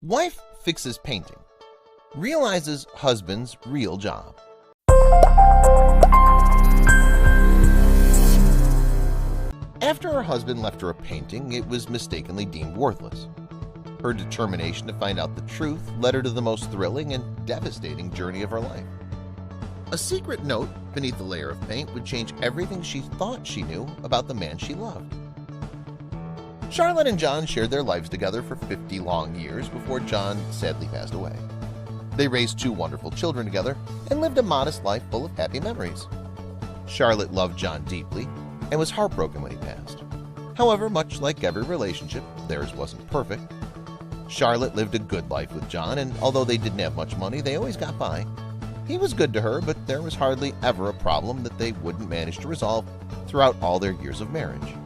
Wife fixes painting, realizes husband's real job. After her husband left her a painting, it was mistakenly deemed worthless. Her determination to find out the truth led her to the most thrilling and devastating journey of her life. A secret note beneath the layer of paint would change everything she thought she knew about the man she loved. Charlotte and John shared their lives together for 50 long years before John sadly passed away. They raised 2 wonderful children together and lived a modest life full of happy memories. Charlotte loved John deeply and was heartbroken when he passed. However, much like every relationship, theirs wasn't perfect. Charlotte lived a good life with John, and although they didn't have much money, they always got by. He was good to her, but there was hardly ever a problem that they wouldn't manage to resolve throughout all their years of marriage.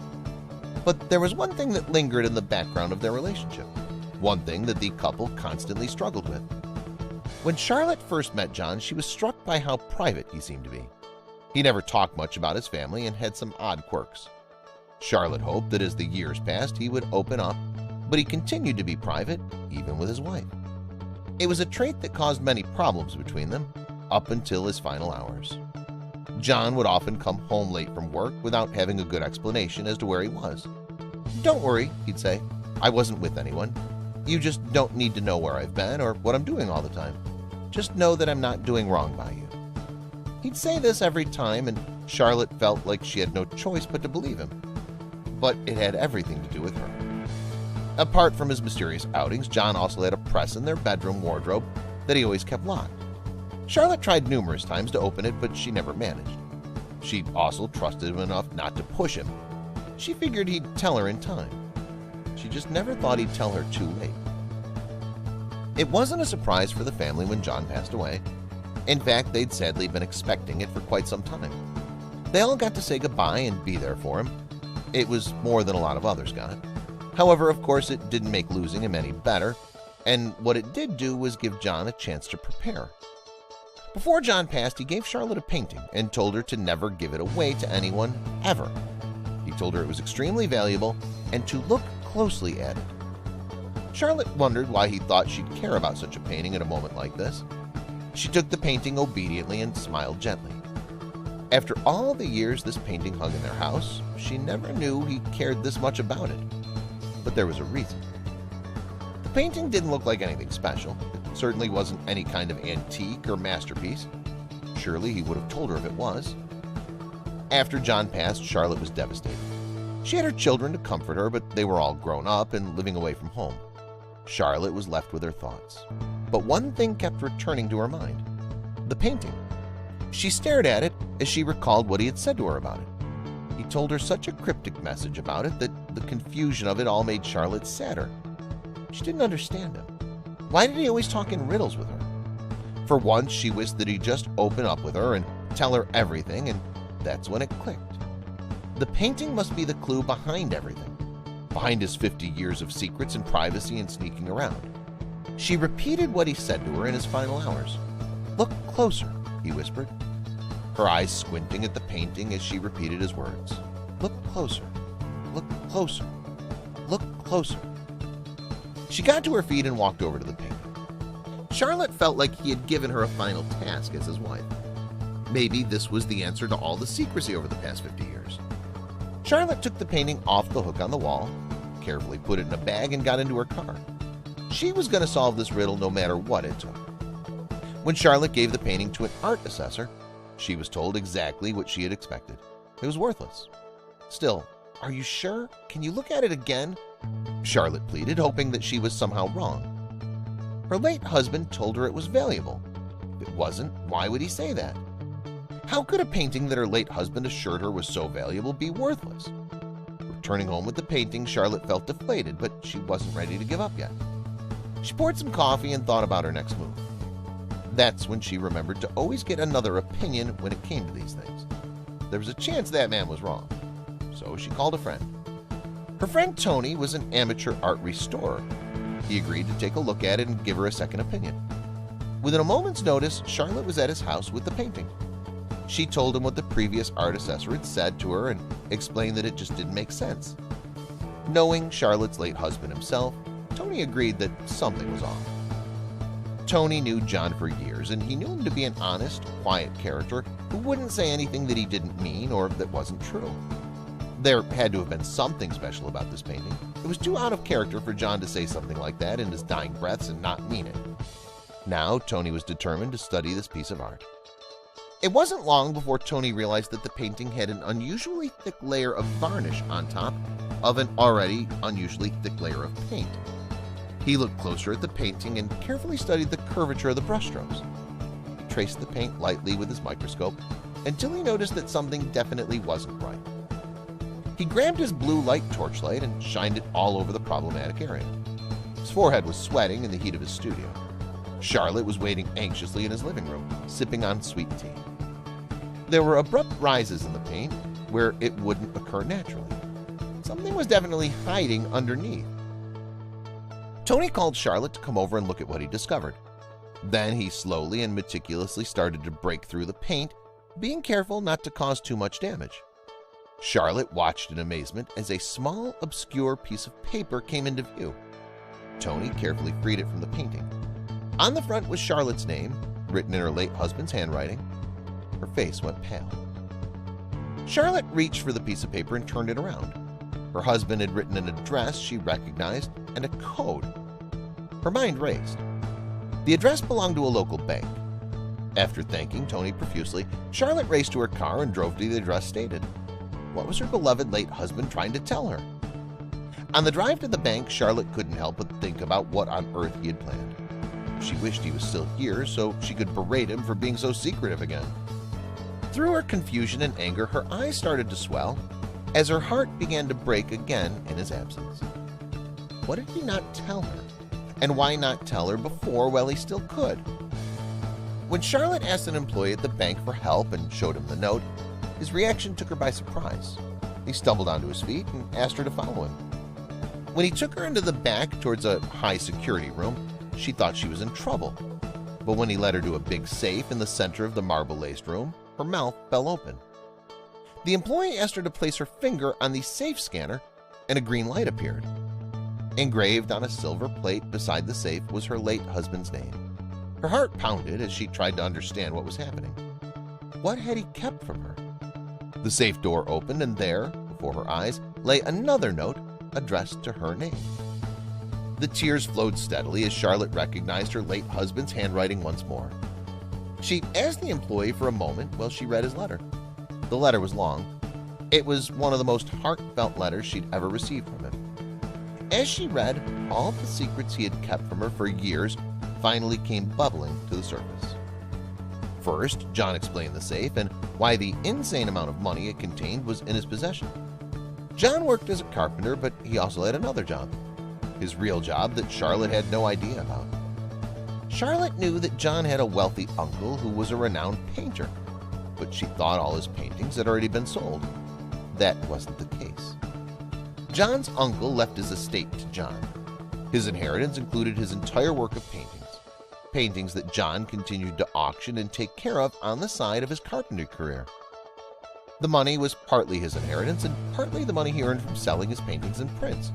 But there was one thing that lingered in the background of their relationship, one thing that the couple constantly struggled with. When Charlotte first met John, she was struck by how private he seemed to be. He never talked much about his family and had some odd quirks. Charlotte hoped that as the years passed, he would open up, but he continued to be private, even with his wife. It was a trait that caused many problems between them, up until his final hours. John would often come home late from work without having a good explanation as to where he was. "Don't worry," he'd say, "I wasn't with anyone. You just don't need to know where I've been or what I'm doing all the time. Just know that I'm not doing wrong by you." He'd say this every time, and Charlotte felt like she had no choice but to believe him. But it had everything to do with her. Apart from his mysterious outings, John also had a press in their bedroom wardrobe that he always kept locked. Charlotte tried numerous times to open it, but she never managed. She also trusted him enough not to push him. She figured he'd tell her in time. She just never thought he'd tell her too late. It wasn't a surprise for the family when John passed away. In fact, they'd sadly been expecting it for quite some time. They all got to say goodbye and be there for him. It was more than a lot of others got. However, of course, it didn't make losing him any better, and what it did do was give John a chance to prepare. Before John passed, he gave Charlotte a painting and told her to never give it away to anyone, ever. He told her it was extremely valuable and to look closely at it. Charlotte wondered why he thought she'd care about such a painting at a moment like this. She took the painting obediently and smiled gently. After all the years this painting hung in their house, she never knew he cared this much about it. But there was a reason. The painting didn't look like anything special. It certainly wasn't any kind of antique or masterpiece. Surely he would have told her if it was. After John passed, Charlotte was devastated. She had her children to comfort her, but they were all grown up and living away from home. Charlotte was left with her thoughts. But one thing kept returning to her mind: the painting. She stared at it as she recalled what he had said to her about it. He told her such a cryptic message about it that the confusion of it all made Charlotte sadder. She didn't understand him. Why did he always talk in riddles with her? For once, she wished that he'd just open up with her and tell her everything, and that's when it clicked. The painting must be the clue behind everything, behind his 50 years of secrets and privacy and sneaking around. She repeated what he said to her in his final hours. "Look closer," he whispered, her eyes squinting at the painting as she repeated his words. "Look closer, look closer, look closer." She got to her feet and walked over to the painting. Charlotte felt like he had given her a final task as his wife. Maybe this was the answer to all the secrecy over the past 50 years. Charlotte took the painting off the hook on the wall, carefully put it in a bag, and got into her car. She was going to solve this riddle no matter what it took. When Charlotte gave the painting to an art assessor, she was told exactly what she had expected. It was worthless. "Still, are you sure? Can you look at it again?" Charlotte pleaded, hoping that she was somehow wrong. Her late husband told her it was valuable. If it wasn't, why would he say that? How could a painting that her late husband assured her was so valuable be worthless? Returning home with the painting, Charlotte felt deflated, but she wasn't ready to give up yet. She poured some coffee and thought about her next move. That's when she remembered to always get another opinion when it came to these things. There was a chance that man was wrong, so she called a friend. Her friend Tony was an amateur art restorer. He agreed to take a look at it and give her a second opinion. Within a moment's notice, Charlotte was at his house with the painting. She told him what the previous art assessor had said to her and explained that it just didn't make sense. Knowing Charlotte's late husband himself, Tony agreed that something was off. Tony knew John for years, and he knew him to be an honest, quiet character who wouldn't say anything that he didn't mean or that wasn't true. There had to have been something special about this painting. It was too out of character for John to say something like that in his dying breaths and not mean it. Now Tony was determined to study this piece of art. It wasn't long before Tony realized that the painting had an unusually thick layer of varnish on top of an already unusually thick layer of paint. He looked closer at the painting and carefully studied the curvature of the brushstrokes. He traced the paint lightly with his microscope until he noticed that something definitely wasn't right. He grabbed his blue light torchlight and shined it all over the problematic area. His forehead was sweating in the heat of his studio. Charlotte was waiting anxiously in his living room, sipping on sweet tea. There were abrupt rises in the paint where it wouldn't occur naturally. Something was definitely hiding underneath. Tony called Charlotte to come over and look at what he discovered. Then he slowly and meticulously started to break through the paint, being careful not to cause too much damage. Charlotte watched in amazement as a small, obscure piece of paper came into view. Tony carefully freed it from the painting. On the front was Charlotte's name, written in her late husband's handwriting. Her face went pale. Charlotte reached for the piece of paper and turned it around. Her husband had written an address she recognized and a code. Her mind raced. The address belonged to a local bank. After thanking Tony profusely, Charlotte raced to her car and drove to the address stated. What was her beloved late husband trying to tell her? On the drive to the bank, Charlotte couldn't help but think about what on earth he had planned. She wished he was still here so she could berate him for being so secretive again. Through her confusion and anger, her eyes started to swell as her heart began to break again in his absence. What did he not tell her? And why not tell her before while he still could? When Charlotte asked an employee at the bank for help and showed him the note, his reaction took her by surprise. He stumbled onto his feet and asked her to follow him. When he took her into the back towards a high-security room, she thought she was in trouble. But when he led her to a big safe in the center of the marble-laced room, her mouth fell open. The employee asked her to place her finger on the safe scanner, and a green light appeared. Engraved on a silver plate beside the safe was her late husband's name. Her heart pounded as she tried to understand what was happening. What had he kept from her? The safe door opened, and there, before her eyes, lay another note addressed to her name. The tears flowed steadily as Charlotte recognized her late husband's handwriting once more. She asked the employee for a moment while she read his letter. The letter was long. It was one of the most heartfelt letters she'd ever received from him. As she read, all the secrets he had kept from her for years finally came bubbling to the surface. First, John explained the safe and why the insane amount of money it contained was in his possession. John worked as a carpenter, but he also had another job, his real job that Charlotte had no idea about. Charlotte knew that John had a wealthy uncle who was a renowned painter, but she thought all his paintings had already been sold. That wasn't the case. John's uncle left his estate to John. His inheritance included his entire work of paintings that John continued to auction and take care of on the side of his carpentry career. The money was partly his inheritance and partly the money he earned from selling his paintings and prints.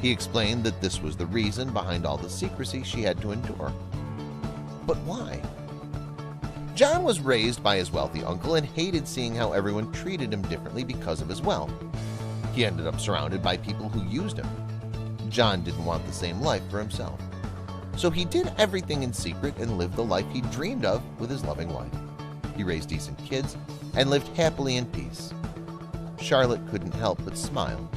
He explained that this was the reason behind all the secrecy she had to endure. But why? John was raised by his wealthy uncle and hated seeing how everyone treated him differently because of his wealth. He ended up surrounded by people who used him. John didn't want the same life for himself. So he did everything in secret and lived the life he dreamed of with his loving wife. He raised decent kids and lived happily in peace. Charlotte couldn't help but smile